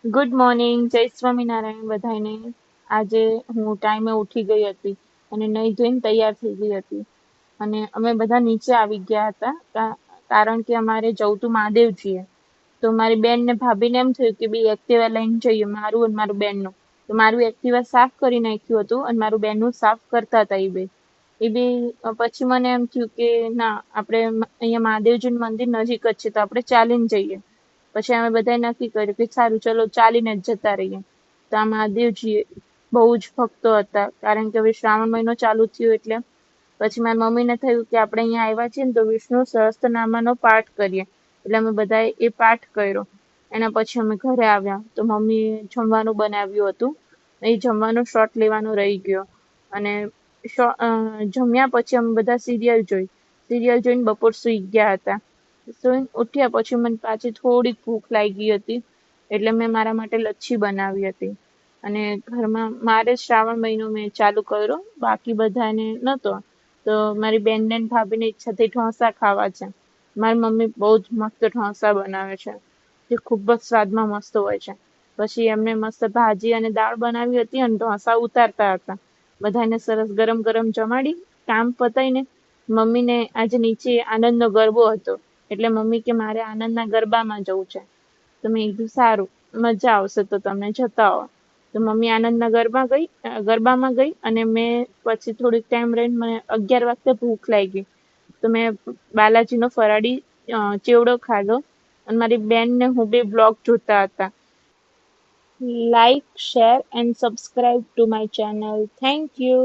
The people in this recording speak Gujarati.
ગુડ મોર્નિંગ, જય સ્વામિનારાયણ બધાને. આજે હું ટાઈમે ઉઠી ગઈ હતી અને નહીં ધોઈને તૈયાર થઈ ગઈ હતી. અને અમે બધા નીચે આવી ગયા હતા કારણ કે અમારે જવું તું મહાદેવજીએ. તો મારી બેન ને ભાભીને એમ થયું કે બે એક્ટિવા લઈને જઈએ, મારું અને મારું બેનનું. તો મારું એક્ટિવા સાફ કરી નાખ્યું હતું અને મારું બેનનું સાફ કરતા હતા એ બે પછી મને એમ થયું કે ના, આપણે અહીંયા મહાદેવજીનું મંદિર નજીક જ છે તો આપણે ચાલીને જઈએ. પછી અમે બધાએ નક્કી કર્યું કે સારું, ચલો ચાલીને જ જતા રહીએ. તો આ મહાદેવજી બહુ જ ભક્તો હતા, કારણ કે હવે શ્રાવણ મહિનો ચાલુ થયો એટલે. પછી મારી મમ્મીને થયું કે આપણે અહીંયા આવ્યા છીએ ને તો વિષ્ણુ સહસ્ત્રનામાનો પાઠ કરીએ. એટલે અમે બધાએ એ પાઠ કર્યો. એના પછી અમે ઘરે આવ્યા તો મમ્મીએ જમવાનું બનાવ્યું હતું. એ જમવાનો શોર્ટ લેવાનો રહી ગયો અને જમ્યા પછી અમે બધા સિરિયલ જોઈને બપોર સૂઈ ગયા હતા. સૂઈને ઉઠ્યા પછી મને પાછી થોડીક ભૂખ લાગી હતી એટલે મેં મારા માટે લચ્છી બનાવી હતી. અને ઘરમાં મારે શ્રાવણ મહિનો મેં ચાલુ કર્યો, બાકી બધાને નહોતો. તો મારી બેનને ને ભાભીને ઈચ્છા થઈ ઢોસા ખાવા છે. મારી મમ્મી બહુ જ મસ્ત ઢોસા બનાવે છે, જે ખૂબ જ સ્વાદમાં મસ્ત હોય છે. પછી એમને મસ્ત ભાજી અને દાળ બનાવી હતી અને ઢોસા ઉતારતા હતા. બધાને સરસ ગરમ ગરમ જમાડી કામ પતાઈને મમ્મીને આજે નીચે આનંદનો ગરબો હતો એટલે મમ્મી કે મારે આનંદના ગરબામાં જવું છે. તો મેં કીધું સારું, મજા આવશે તો તમે જતા આવો. તો મમ્મી આનંદના ગરબામાં ગઈ અને મેં પછી થોડીક ટાઈમ રહીને મને 11 વાગતે ભૂખ લાગી. તો મેં બાલાજીનો ફરાળી ચેવડો ખાધો અને મારી બેન ને હું બે બ્લોગ જોતા હતા. Like, share and subscribe to my channel. Thank you.